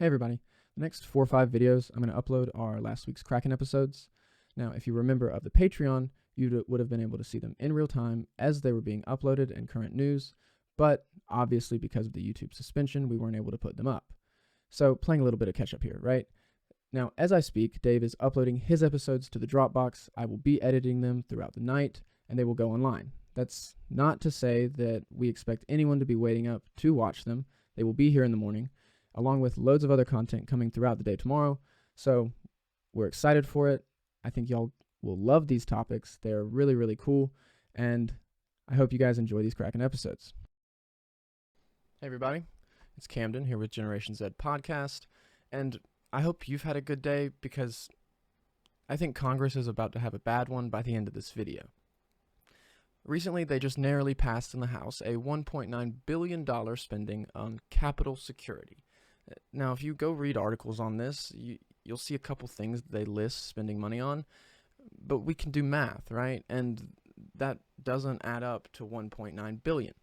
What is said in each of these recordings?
Hey everybody, the next 4 or 5 videos I'm going to upload are last week's Kraken episodes. Now, if you remember of the Patreon, you would have been able to see them in real time as they were being uploaded and current news, but obviously because of the YouTube suspension, we weren't able to put them up. So playing a little bit of catch up here, right? Now, as I speak, Dave is uploading his episodes to the Dropbox. I will be editing them throughout the night, and they will go online. That's not to say that we expect anyone to be waiting up to watch them. They will be here in the morning, along with loads of other content coming throughout the day tomorrow. So we're excited for it. I think y'all will love these topics. They're really, really cool. And I hope you guys enjoy these Kraken episodes. Hey, everybody. It's Camden here with Generation Z Podcast. And I hope you've had a good day because I think Congress is about to have a bad one by the end of this video. Recently, they just narrowly passed in the House a $1.9 billion spending on Capitol security. Now, if you go read articles on this, you'll see a couple things they list spending money on, but we can do math, right? And that doesn't add up to 1.9 billion.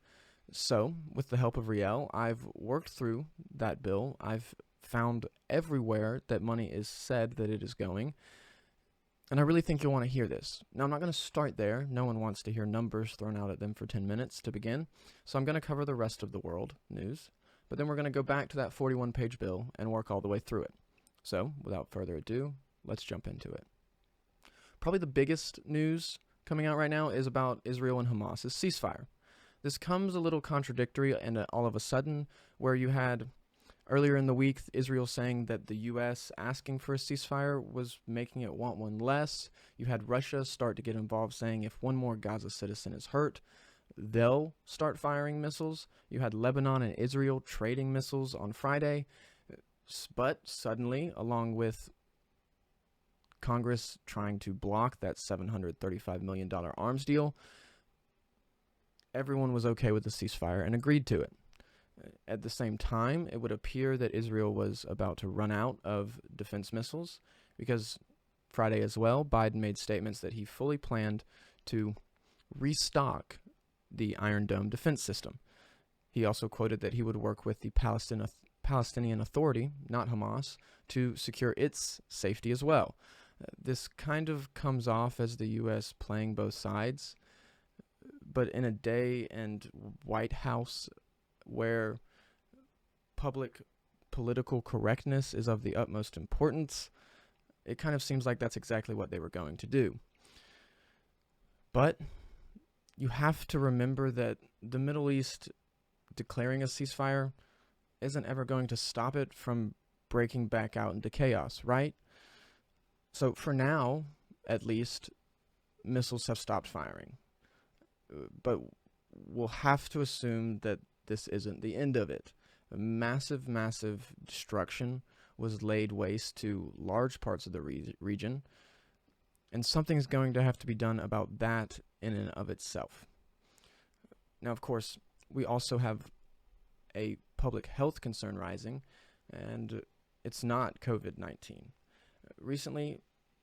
So, with the help of Riel, I've worked through that bill. I've found everywhere that money is said that it is going, and I really think you'll want to hear this. Now, I'm not going to start there. No one wants to hear numbers thrown out at them for 10 minutes to begin, so I'm going to cover the rest of the world news. But then we're going to go back to that 41-page bill and work all the way through it. So, without further ado, let's jump into it. Probably the biggest news coming out right now is about Israel and Hamas's ceasefire. This comes a little contradictory and all of a sudden, where you had earlier in the week Israel saying that the U.S. asking for a ceasefire was making it want one less. You had Russia start to get involved, saying if one more Gaza citizen is hurt, they'll start firing missiles. You had Lebanon and Israel trading missiles on Friday. But suddenly, along with Congress trying to block that $735 million arms deal, everyone was okay with the ceasefire and agreed to it. At the same time, it would appear that Israel was about to run out of defense missiles because Friday as well, Biden made statements that he fully planned to restock the Iron Dome defense system. He also quoted that he would work with the Palestinian Authority, not Hamas, to secure its safety as well. This kind of comes off as the U.S. playing both sides, but in a day and White House where public political correctness is of the utmost importance, it kind of seems like that's exactly what they were going to do. But you have to remember that the Middle East declaring a ceasefire isn't ever going to stop it from breaking back out into chaos, right? So for now, at least, missiles have stopped firing. But we'll have to assume that this isn't the end of it. A massive, massive destruction was laid waste to large parts of the region, and something's going to have to be done about that in and of itself. Now, of course, we also have a public health concern rising, and it's not COVID-19. Recently,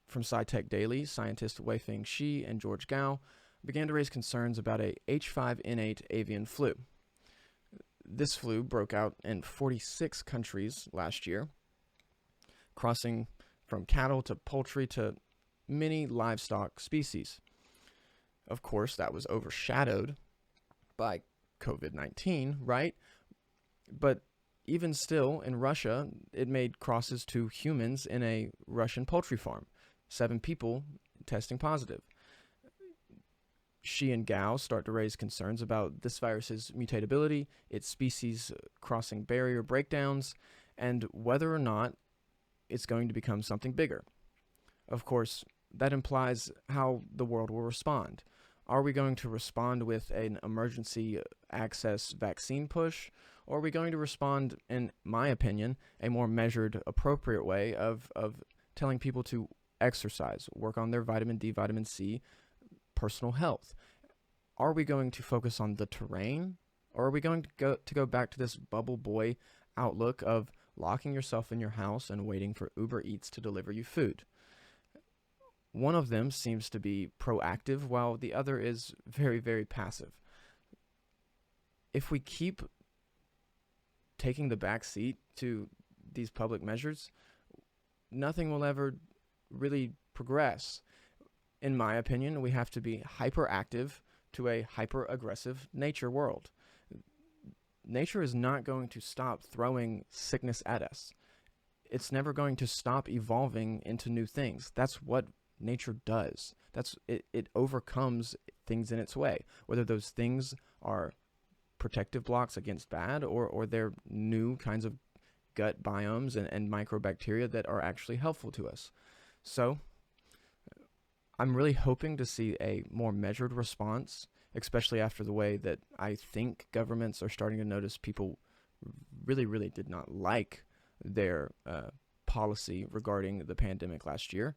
from SciTech Daily, scientists Weifeng Shi and George Gao began to raise concerns about a H5N8 avian flu. This flu broke out in 46 countries last year, crossing from cattle to poultry to many livestock species. Of course, that was overshadowed by COVID-19, right? But even still, in Russia, it made crosses to humans in a Russian poultry farm. 7 people testing positive. Xi and Gao start to raise concerns about this virus's mutatability, its species crossing barrier breakdowns, and whether or not it's going to become something bigger. Of course, that implies how the world will respond. Are we going to respond with an emergency access vaccine push, or are we going to respond, in my opinion, a more measured, appropriate way of telling people to exercise, work on their vitamin D, vitamin C, personal health? Are we going to focus on the terrain, or are we going to go back to this bubble boy outlook of locking yourself in your house and waiting for Uber Eats to deliver you food? One of them seems to be proactive, while the other is very, very passive. If we keep taking the back seat to these public measures, nothing will ever really progress. In my opinion, we have to be hyperactive to a hyper-aggressive nature world. Nature is not going to stop throwing sickness at us. It's never going to stop evolving into new things. That's what nature does. It overcomes things in its way, whether those things are protective blocks against bad, or they're new kinds of gut biomes and microbacteria that are actually helpful to us. So I'm really hoping to see a more measured response, especially after the way that I think governments are starting to notice people really, really did not like their policy regarding the pandemic last year.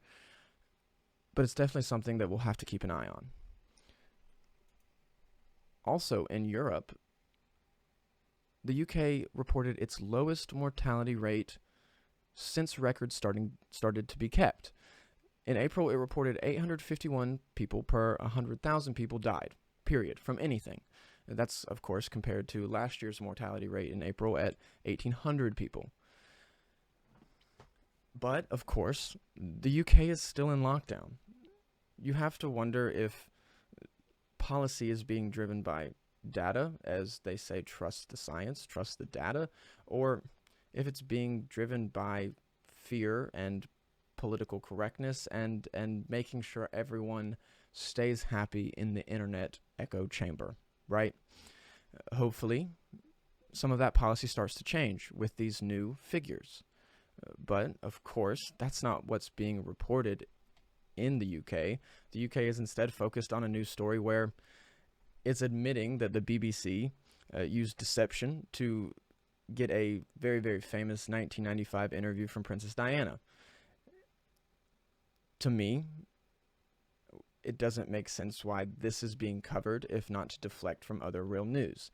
But it's definitely something that we'll have to keep an eye on. Also, in Europe, the UK reported its lowest mortality rate since records started to be kept. In April, it reported 851 people per 100,000 people died, period, from anything. That's, of course, compared to last year's mortality rate in April at 1,800 people. But, of course, the UK is still in lockdown. You have to wonder if policy is being driven by data, as they say, trust the science, trust the data, or if it's being driven by fear and political correctness and making sure everyone stays happy in the internet echo chamber, right? Hopefully, some of that policy starts to change with these new figures. But, of course, that's not what's being reported in the UK. The UK is instead focused on a news story where it's admitting that the BBC used deception to get a very, very famous 1995 interview from Princess Diana. To me, it doesn't make sense why this is being covered, if not to deflect from other real news.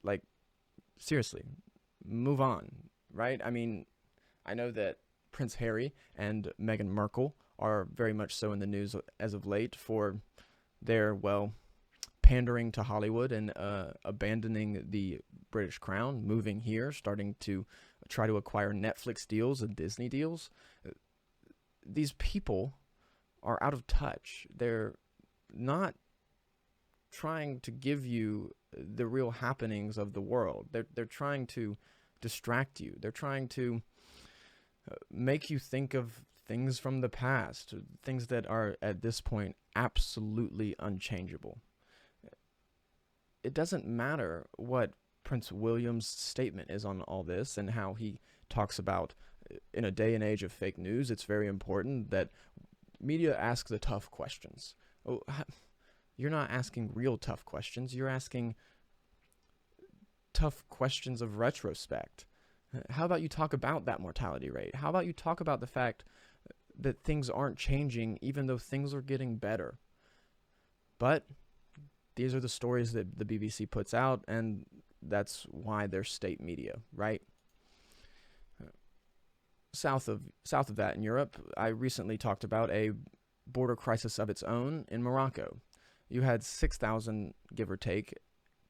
Like, seriously, move on, right? I mean, I know that Prince Harry and Meghan Markle are very much so in the news as of late for their, well, pandering to Hollywood and abandoning the British crown, moving here, starting to try to acquire Netflix deals and Disney deals. These people are out of touch. They're not trying to give you the real happenings of the world. They're trying to distract you. They're trying to make you think of things from the past, things that are at this point absolutely unchangeable. It doesn't matter what Prince William's statement is on all this and how he talks about, in a day and age of fake news, it's very important that media ask the tough questions. Oh, you're not asking real tough questions. You're asking tough questions of retrospect. How about you talk about that mortality rate? How about you talk about the fact that things aren't changing even though things are getting better? But these are the stories that the BBC puts out, and that's why they're state media, right? South of that in Europe, I recently talked about a border crisis of its own in Morocco. You had 6,000, give or take,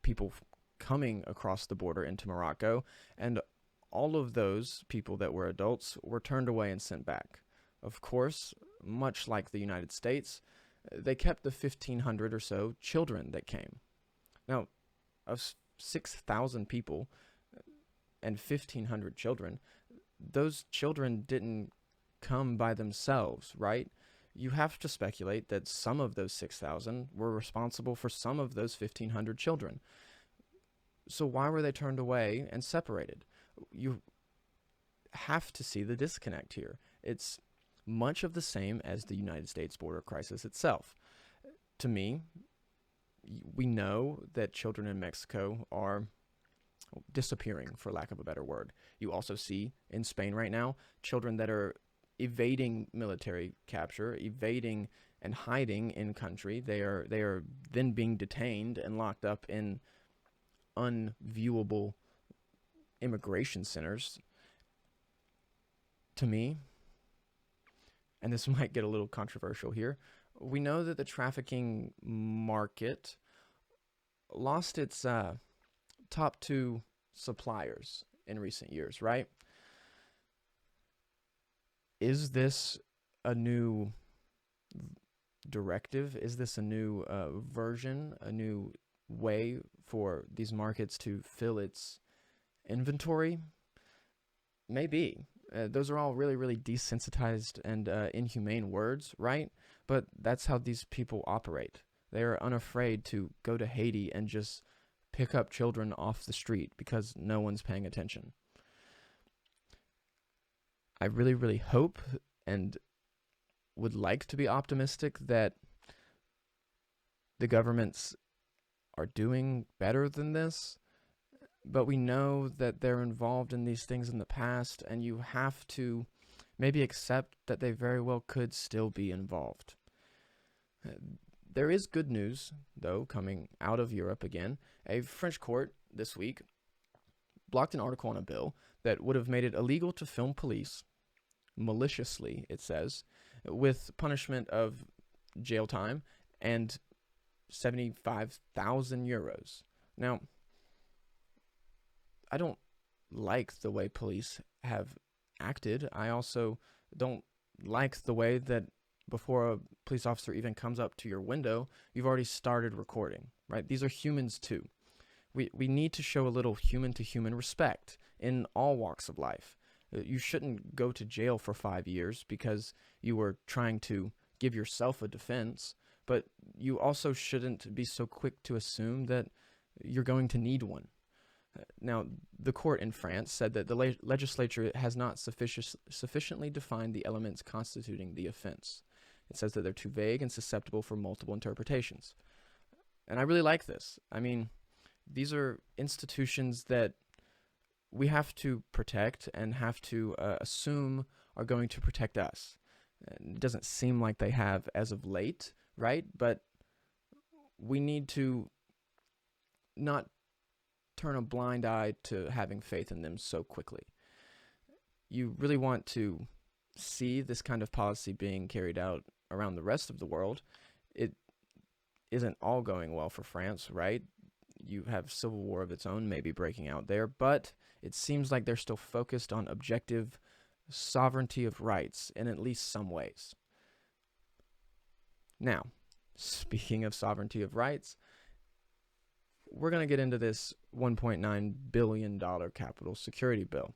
people coming across the border into Morocco, and all of those people that were adults were turned away and sent back. Of course, much like the United States, they kept the 1,500 or so children that came. Now, of 6,000 people and 1,500 children, those children didn't come by themselves, right? You have to speculate that some of those 6,000 were responsible for some of those 1,500 children. So why were they turned away and separated? You have to see the disconnect here. It's much of the same as the United States border crisis itself. To me, we know that children in Mexico are disappearing, for lack of a better word. You also see in Spain right now children that are evading military capture, evading and hiding in country. They are then being detained and locked up in unviewable immigration centers. To me, and this might get a little controversial here, we know that the trafficking market lost its top two suppliers in recent years, right? is this a new directive? Is this a new version, a new way for these markets to fill its inventory? Maybe. Those are all really, really desensitized and inhumane words, right? But that's how these people operate. They are unafraid to go to Haiti and just pick up children off the street because no one's paying attention. I really, really hope and would like to be optimistic that the governments are doing better than this, but we know that they're involved in these things in the past, and you have to maybe accept that they very well could still be involved. There is good news, though, coming out of Europe again. A French court this week blocked an article on a bill that would have made it illegal to film police, maliciously, it says, with punishment of jail time and 75,000 euros. Now, I don't like the way police have acted. I also don't like the way that before a police officer even comes up to your window, you've already started recording, right? These are humans too. We need to show a little human-to-human respect in all walks of life. You shouldn't go to jail for 5 years because you were trying to give yourself a defense, but you also shouldn't be so quick to assume that you're going to need one. Now, the court in France said that the legislature has not sufficiently defined the elements constituting the offense. It says that they're too vague and susceptible for multiple interpretations. And I really like this. I mean, these are institutions that we have to protect and have to assume are going to protect us. It doesn't seem like they have as of late, right? But we need to not turn a blind eye to having faith in them so quickly. You really want to see this kind of policy being carried out around the rest of the world. It isn't all going well for France, right? You have civil war of its own maybe breaking out there, but it seems like they're still focused on objective sovereignty of rights in at least some ways. Now, speaking of sovereignty of rights, we're going to get into this $1.9 billion capital security bill.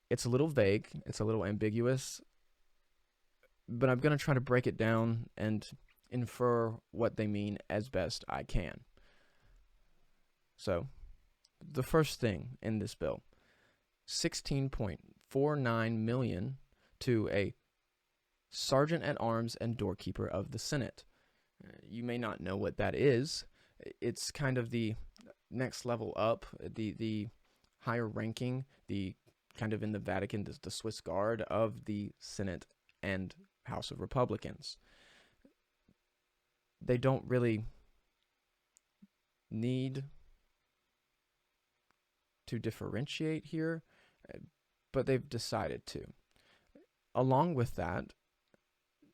It's a little vague, it's a little ambiguous, but I'm going to try to break it down and infer what they mean as best I can. So, the first thing in this bill, $16.49 million to a sergeant at arms and doorkeeper of the Senate. You may not know what that is. It's kind of the next level up, the higher ranking, the kind of in the Vatican, the Swiss Guard of the Senate and House of Republicans. They don't really need to differentiate here, but they've decided to. Along with that,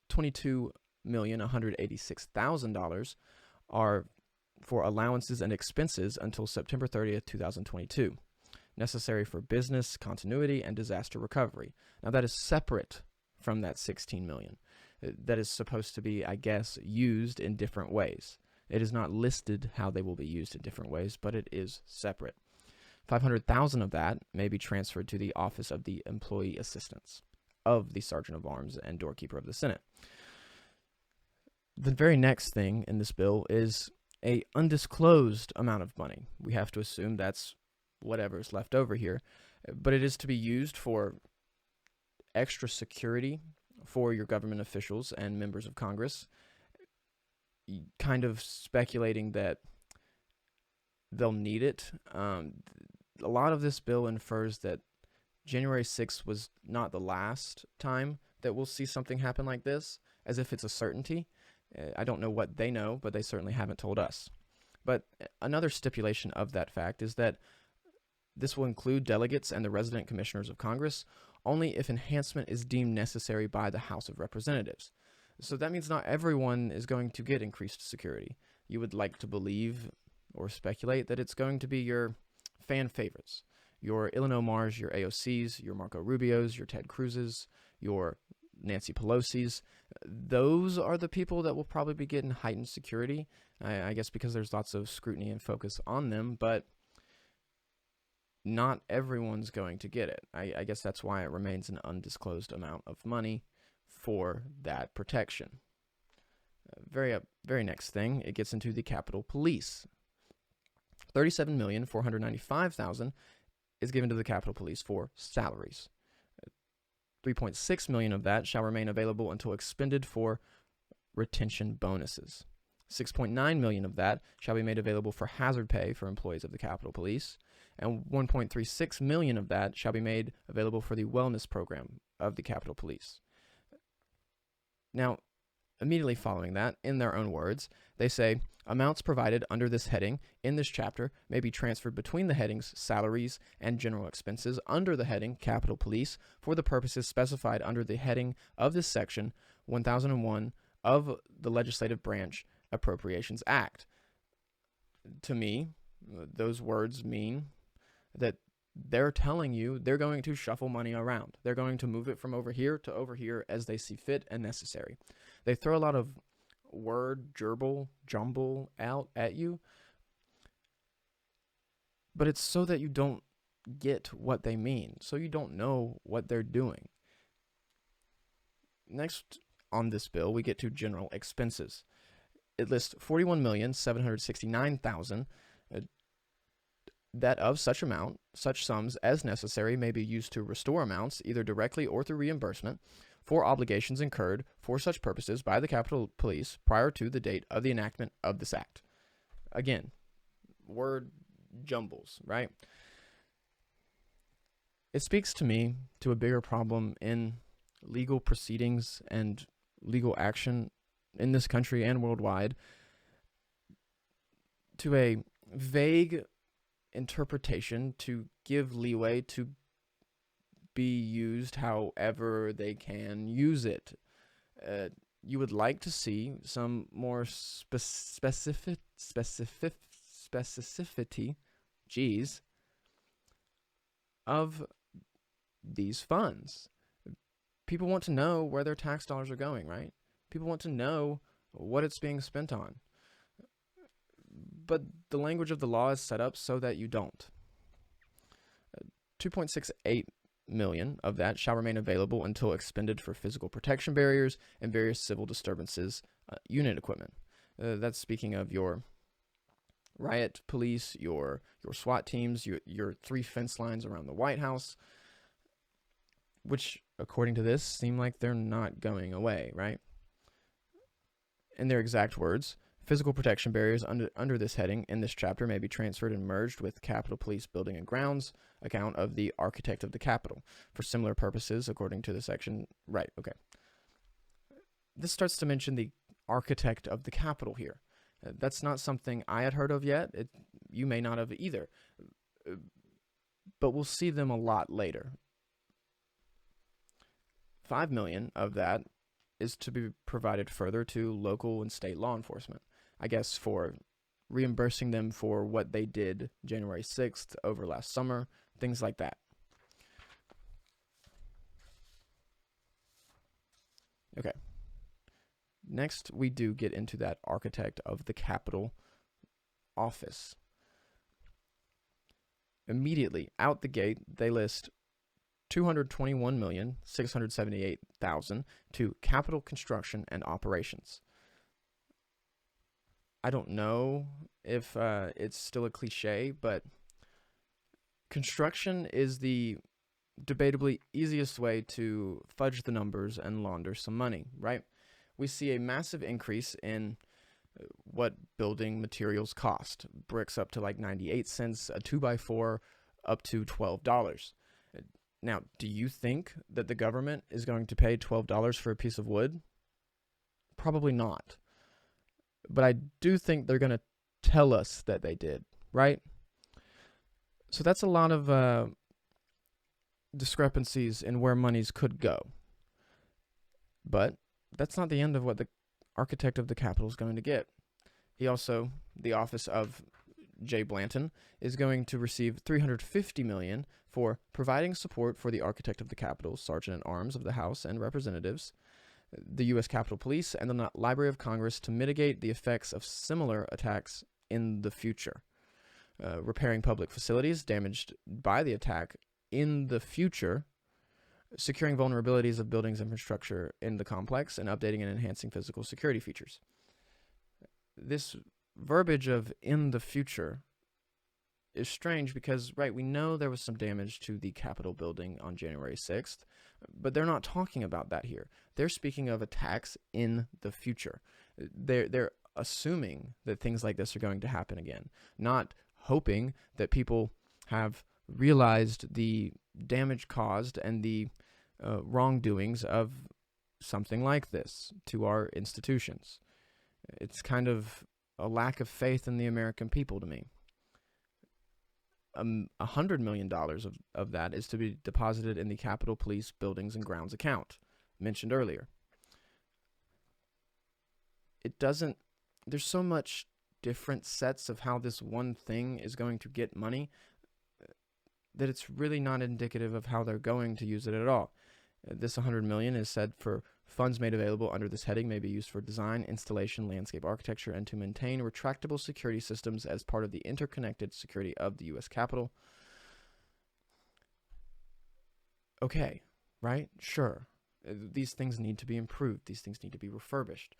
$22,186,000 are for allowances and expenses until September 30th, 2022, necessary for business continuity and disaster recovery. Now that is separate from that $16 million. That is supposed to be, I guess, used in different ways. It is not listed how they will be used in different ways, but it is separate. $500,000 of that may be transferred to the Office of the Employee Assistance of the Sergeant of Arms and Doorkeeper of the Senate. The very next thing in this bill is a undisclosed amount of money. We have to assume that's whatever's left over here, but it is to be used for extra security for your government officials and members of Congress, kind of speculating that they'll need it. A lot of this bill infers that January 6th was not the last time that we'll see something happen like this, as if it's a certainty. I don't know what they know, but they certainly haven't told us. But another stipulation of that fact is that this will include delegates and the resident commissioners of Congress only if enhancement is deemed necessary by the House of Representatives. So that means not everyone is going to get increased security. You would like to believe or speculate that it's going to be your fan favorites, your Illinois Mars, your AOCs, your Marco Rubios, your Ted Cruzes, your Nancy Pelosi's. Those are the people that will probably be getting heightened security, I guess because there's lots of scrutiny and focus on them, but not everyone's going to get it. I guess that's why it remains an undisclosed amount of money for that protection. Very next thing, it gets into the Capitol Police. $37,495,000 is given to the Capitol Police for salaries. $3.6 million of that shall remain available until expended for retention bonuses. $6.9 million of that shall be made available for hazard pay for employees of the Capitol Police, and $1.36 million of that shall be made available for the wellness program of the Capitol Police. Now, immediately following that, in their own words, they say, amounts provided under this heading in this chapter may be transferred between the headings salaries and general expenses under the heading Capitol Police for the purposes specified under the heading of this section 1001 of the Legislative Branch Appropriations Act. To me, those words mean that they're telling you they're going to shuffle money around. They're going to move it from over here to over here as they see fit and necessary. They throw a lot of word jumble out at you, but it's so that you don't get what they mean, so you don't know what they're doing. Next on this bill, we get to general expenses. It lists $41,769,000 that of such amount, such sums as necessary may be used to restore amounts, either directly or through reimbursement, for obligations incurred for such purposes by the Capitol Police prior to the date of the enactment of this act. Again, word jumbles, right? It speaks to me to a bigger problem in legal proceedings and legal action in this country and worldwide, to a vague interpretation to give leeway to be used however they can use it. You would like to see some more specificity, of these funds. People want to know where their tax dollars are going, right? People want to know what it's being spent on. But the language of the law is set up so that you don't. $2.68 million of that shall remain available until expended for physical protection barriers and various civil disturbances unit equipment. That's speaking of your riot police, your SWAT teams, your 3 fence lines around the White House, which, according to this, seem like they're not going away, right? In their exact words, physical protection barriers under this heading in this chapter may be transferred and merged with Capitol Police Building and Grounds account of the architect of the Capitol for similar purposes, according to the section. Right, okay. This starts to mention the architect of the Capitol here. That's not something I had heard of yet. You may not have either. But we'll see them a lot later. $5 million of that is to be provided further to local and state law enforcement, I guess, for reimbursing them for what they did January 6th over last summer, things like that. Okay. Next, we do get into that architect of the Capitol office. Immediately out the gate, they list $221,678,000 to Capitol construction and operations. I don't know if it's still a cliche, but construction is the debatably easiest way to fudge the numbers and launder some money, right? We see a massive increase in what building materials cost. Bricks up to like 98 cents, a 2x4 up to $12. Now, do you think that the government is going to pay $12 for a piece of wood? Probably not. But I do think they're going to tell us that they did, right? So that's a lot of discrepancies in where monies could go. But that's not the end of what the architect of the Capitol is going to get. He also, the office of Jay Blanton, is going to receive $350 million for providing support for the architect of the Capitol, Sergeant at Arms of the House and Representatives, the U.S. Capitol Police, and the Library of Congress to mitigate the effects of similar attacks in the future. Repairing public facilities damaged by the attack in the future, securing vulnerabilities of buildings and infrastructure in the complex, and updating and enhancing physical security features. This verbiage of in the future is strange because, right, we know there was some damage to the Capitol building on January 6th, but they're not talking about that here. They're speaking of attacks in the future. They're assuming that things like this are going to happen again, not hoping that people have realized the damage caused and the wrongdoings of something like this to our institutions. It's kind of a lack of faith in the American people to me. $100 million of that is to be deposited in the Capitol Police Buildings and Grounds account, mentioned earlier. There's so much different sets of how this one thing is going to get money that it's really not indicative of how they're going to use it at all. This $100 million is said for funds made available under this heading may be used for design, installation, landscape architecture, and to maintain retractable security systems as part of the interconnected security of the U.S. Capitol. Okay, right? Sure. These things need to be improved. These things need to be refurbished.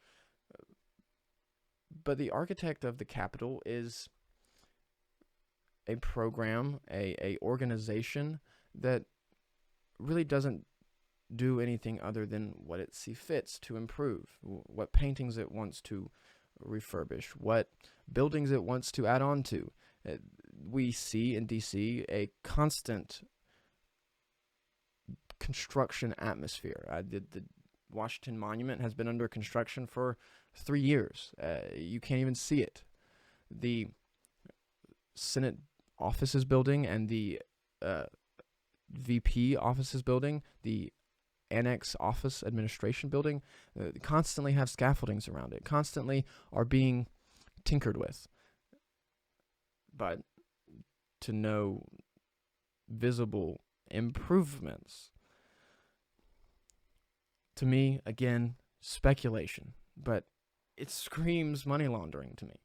But the architect of the Capitol is a program, a organization that really doesn't do anything other than what it sees fits to improve, what paintings it wants to refurbish, what buildings it wants to add on to. We see in D.C. a constant construction atmosphere. The Washington Monument has been under construction for 3 years. You can't even see it. The Senate offices building and the VP offices building, the Annex Office Administration building, constantly have scaffoldings around it, constantly are being tinkered with. But to no visible improvements. To me, again, speculation, but it screams money laundering to me.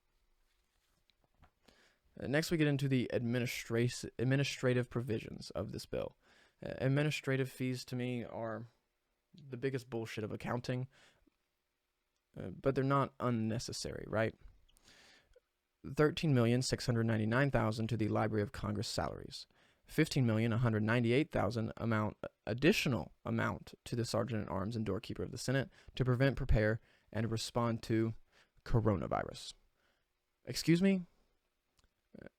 Next, we get into the administrative provisions of this bill. Administrative fees, to me, are the biggest bullshit of accounting, but they're not unnecessary, right? $13,699,000 to the Library of Congress salaries. $15,198,000 additional amount to the Sergeant at Arms and Doorkeeper of the Senate to prevent, prepare, and respond to coronavirus. Excuse me?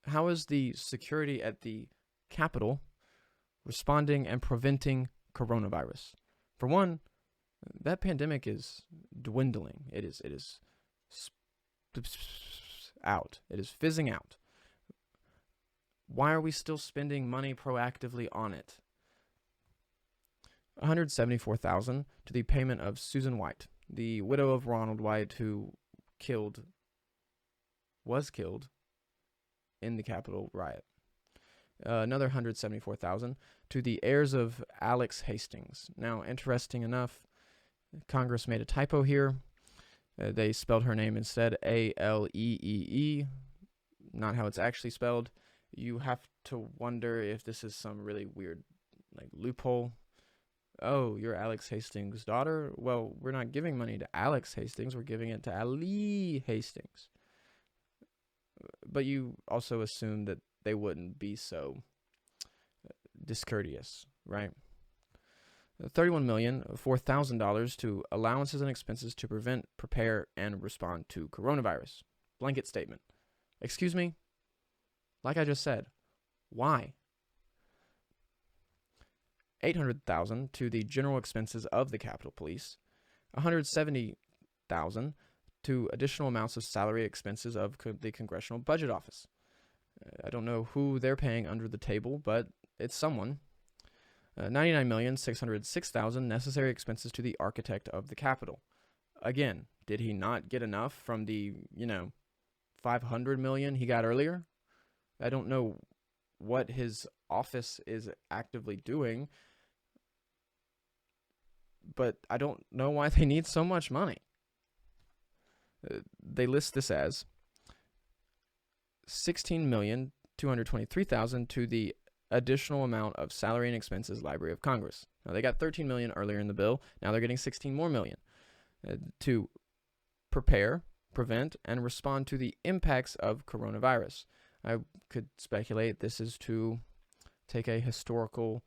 How is the security at the Capitol responding and preventing coronavirus? For one, that pandemic is dwindling. It is out. It is fizzing out. Why are we still spending money proactively on it? $174,000 to the payment of Susan White, the widow of Ronald White, who was killed in the Capitol riot. Another $174,000 to the heirs of Alex Hastings. Now, interesting enough, Congress made a typo here. They spelled her name instead Aleee, not how it's actually spelled. You have to wonder if this is some really weird loophole. Oh, you're Alex Hastings' daughter? Well, we're not giving money to Alex Hastings. We're giving it to Ali Hastings. But you also assume that they wouldn't be so discourteous, right? $31,004,000 to allowances and expenses to prevent, prepare, and respond to coronavirus. Blanket statement. Excuse me? Like I just said, why? $800,000 to the general expenses of the Capitol Police. $170,000 to additional amounts of salary expenses of the Congressional Budget Office. I don't know who they're paying under the table, but it's someone. $99,606,000 necessary expenses to the architect of the Capitol. Again, did he not get enough from the $500 million he got earlier? I don't know what his office is actively doing, but I don't know why they need so much money. They list this as $16,223,000 to the additional amount of salary and expenses Library of Congress. Now they got $13 million earlier in the bill. Now they're getting $16 million more to prepare, prevent, and respond to the impacts of coronavirus. I could speculate this is to take a historical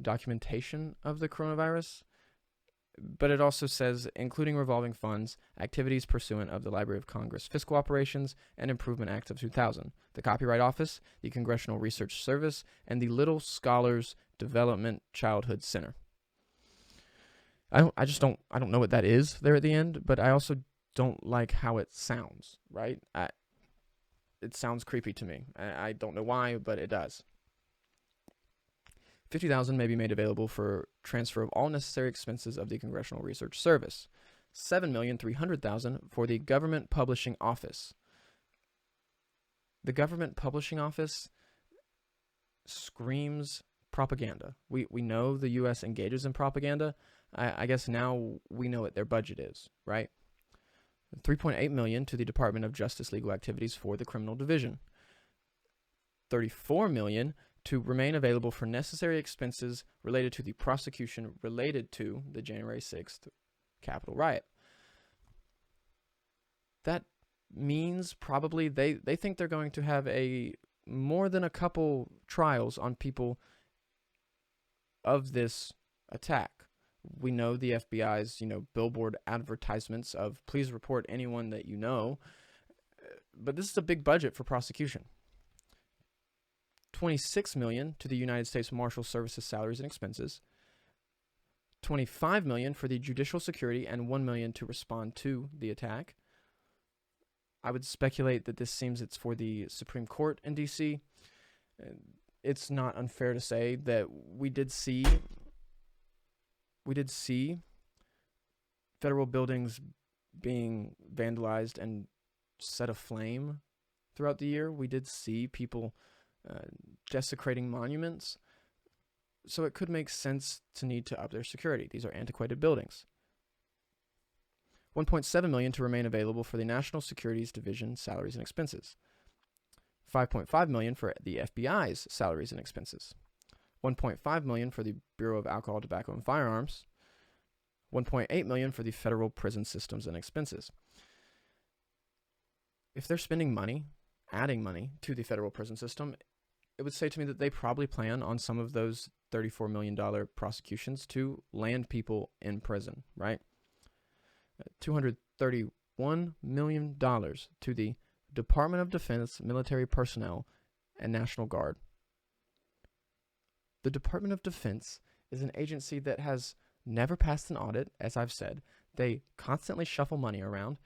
documentation of the coronavirus, but it also says, including revolving funds, activities pursuant of the Library of Congress Fiscal Operations and Improvement Act of 2000, the Copyright Office, the Congressional Research Service, and the Little Scholars Development Childhood Center. I don't know what that is there at the end, but I also don't like how it sounds, right? It sounds creepy to me. I don't know why, but it does. $50,000 may be made available for transfer of all necessary expenses of the Congressional Research Service. $7,300,000 for the Government Publishing Office. The Government Publishing Office screams propaganda. We know the U.S. engages in propaganda. I guess now we know what their budget is, right? $3.8 million to the Department of Justice Legal Activities for the Criminal Division. $34 million to remain available for necessary expenses related to the prosecution related to the January 6th Capitol riot. That means probably they think they're going to have more than a couple trials on people of this attack. We know the FBI's, billboard advertisements of please report anyone that you know, but this is a big budget for prosecution. $26 million to the United States Marshal Service's salaries and expenses, $25 million for the judicial security, and $1 million to respond to the attack. I would speculate that this seems it's for the Supreme Court in D.C. It's not unfair to say that we did see federal buildings being vandalized and set aflame throughout the year. We did see people desecrating monuments. So it could make sense to need to up their security. These are antiquated buildings. $1.7 million to remain available for the National Securities Division salaries and expenses. $5.5 million for the FBI's salaries and expenses. $1.5 million for the Bureau of Alcohol, Tobacco, and Firearms. $1.8 million for the federal prison systems and expenses. If they're spending money, adding money to the federal prison system, it would say to me that they probably plan on some of those $34 million prosecutions to land people in prison, right? $231 million to the Department of Defense, military personnel, and National Guard. The Department of Defense is an agency that has never passed an audit, as I've said. They constantly shuffle money around.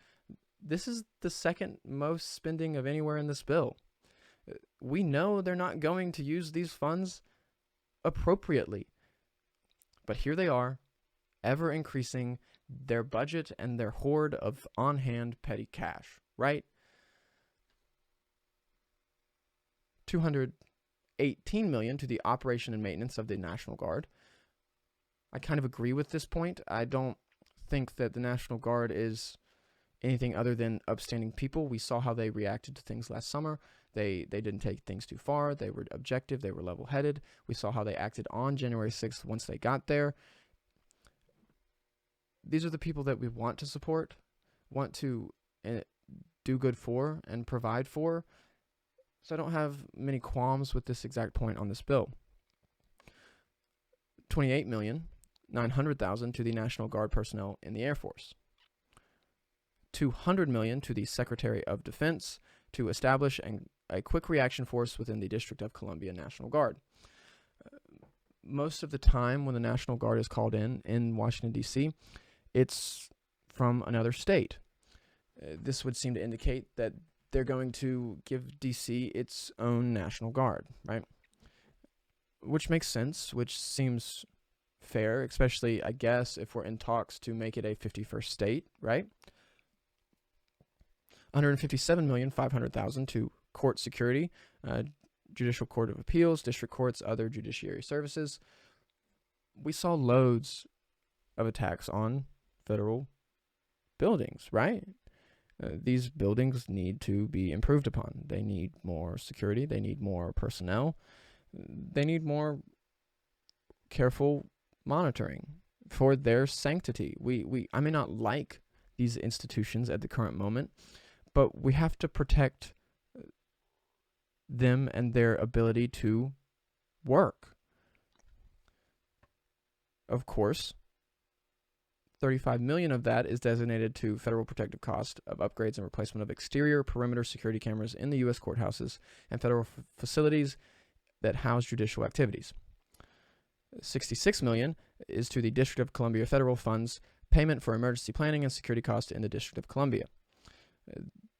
This is the second most spending of anywhere in this bill. We know they're not going to use these funds appropriately. But here they are, ever increasing their budget and their hoard of on-hand petty cash, right? $218 million to the operation and maintenance of the National Guard. I kind of agree with this point. I don't think that the National Guard is anything other than upstanding people. We saw how they reacted to things last summer. They didn't take things too far. They were objective. They were level-headed. We saw how they acted on January 6th once they got there. These are the people that we want to support, want to do good for, and provide for. So I don't have many qualms with this exact point on this bill. $28,900,000 to the National Guard personnel in the Air Force. $200 million to the Secretary of Defense to establish a quick reaction force within the District of Columbia National Guard. Most of the time when the National Guard is called in Washington, D.C., it's from another state. This would seem to indicate that they're going to give D.C. its own National Guard, right? Which makes sense, which seems fair, especially, I guess, if we're in talks to make it a 51st state, right? $157,500,000 to court security, Judicial Court of Appeals, district courts, other judiciary services. We saw loads of attacks on federal buildings, right? These buildings need to be improved upon. They need more security. They need more personnel. They need more careful monitoring for their sanctity. I may not like these institutions at the current moment, but we have to protect them and their ability to work. Of course, $35 million of that is designated to federal protective cost of upgrades and replacement of exterior perimeter security cameras in the U.S. courthouses and federal facilities that house judicial activities. $66 million is to the District of Columbia federal funds payment for emergency planning and security costs in the District of Columbia,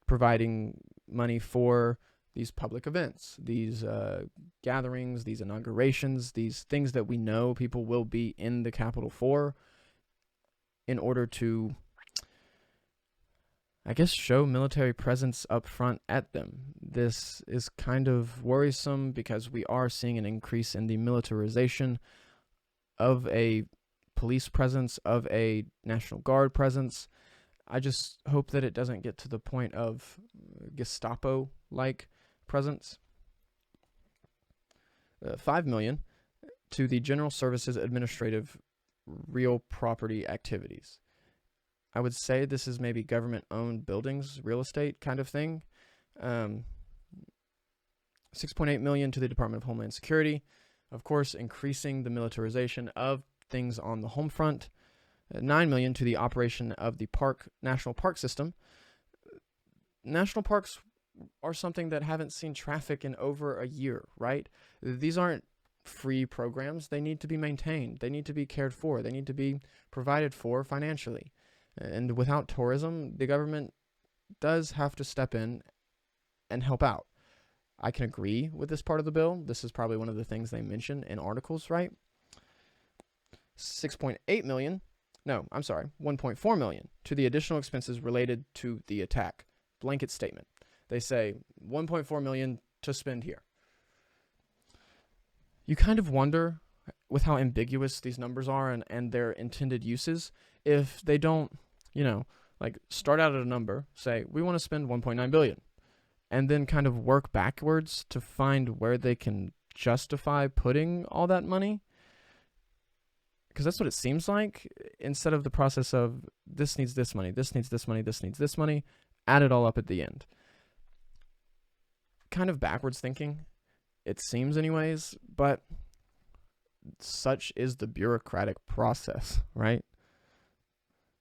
providing money for these public events, these gatherings, these inaugurations, these things that we know people will be in the Capitol for, in order to, I guess, show military presence up front at them. This is kind of worrisome because we are seeing an increase in the militarization of a police presence, of a National Guard presence. I just hope that it doesn't get to the point of Gestapo-like presence. $5 million to the General Services Administrative Real Property Activities. I would say this is maybe government-owned buildings, real estate kind of thing. $6.8 million to the Department of Homeland Security. Of course, increasing the militarization of things on the home front. $9 million to the operation of the National Park System. National parks are something that haven't seen traffic in over a year, right? These aren't free programs. They need to be maintained. They need to be cared for. They need to be provided for financially. And without tourism, the government does have to step in and help out. I can agree with this part of the bill. This is probably one of the things they mention in articles, right? $1.4 million to the additional expenses related to the attack. Blanket statement. They say $1.4 million to spend here. You kind of wonder, with how ambiguous these numbers are and their intended uses, if they don't, start out at a number, say, we want to spend $1.9 billion, and then kind of work backwards to find where they can justify putting all that money. Because that's what it seems like, instead of the process of this needs this money, this needs this money, this needs this money, add it all up at the end. Kind of backwards thinking, it seems anyways, but such is the bureaucratic process, right?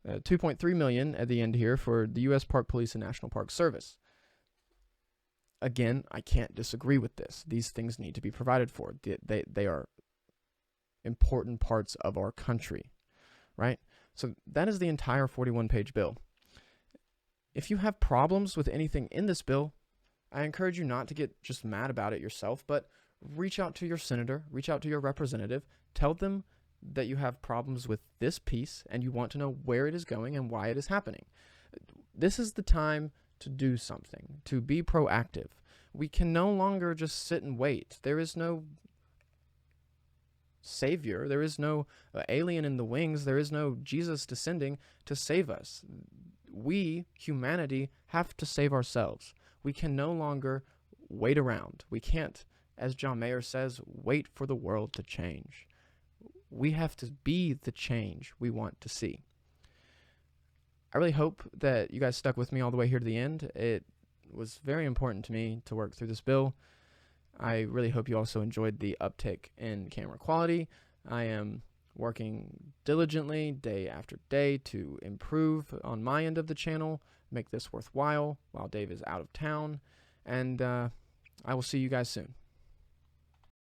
$2.3 million at the end here for the U.S. Park Police and National Park Service. Again, I can't disagree with this. These things need to be provided for. They are important parts of our country, right? So that is the entire 41-page bill. If you have problems with anything in this bill, I encourage you not to get just mad about it yourself, but reach out to your senator, reach out to your representative, tell them that you have problems with this piece and you want to know where it is going and why it is happening. This is the time to do something, to be proactive. We can no longer just sit and wait. There is no savior. There is no alien in the wings. There is no Jesus descending to save us. We, humanity, have to save ourselves. We can no longer wait around. We can't, as John Mayer says, wait for the world to change. We have to be the change we want to see. I really hope that you guys stuck with me all the way here to the end. It was very important to me to work through this bill. I really hope you also enjoyed the uptick in camera quality. I am working diligently day after day to improve on my end of the channel, make this worthwhile while Dave is out of town, and I will see you guys soon.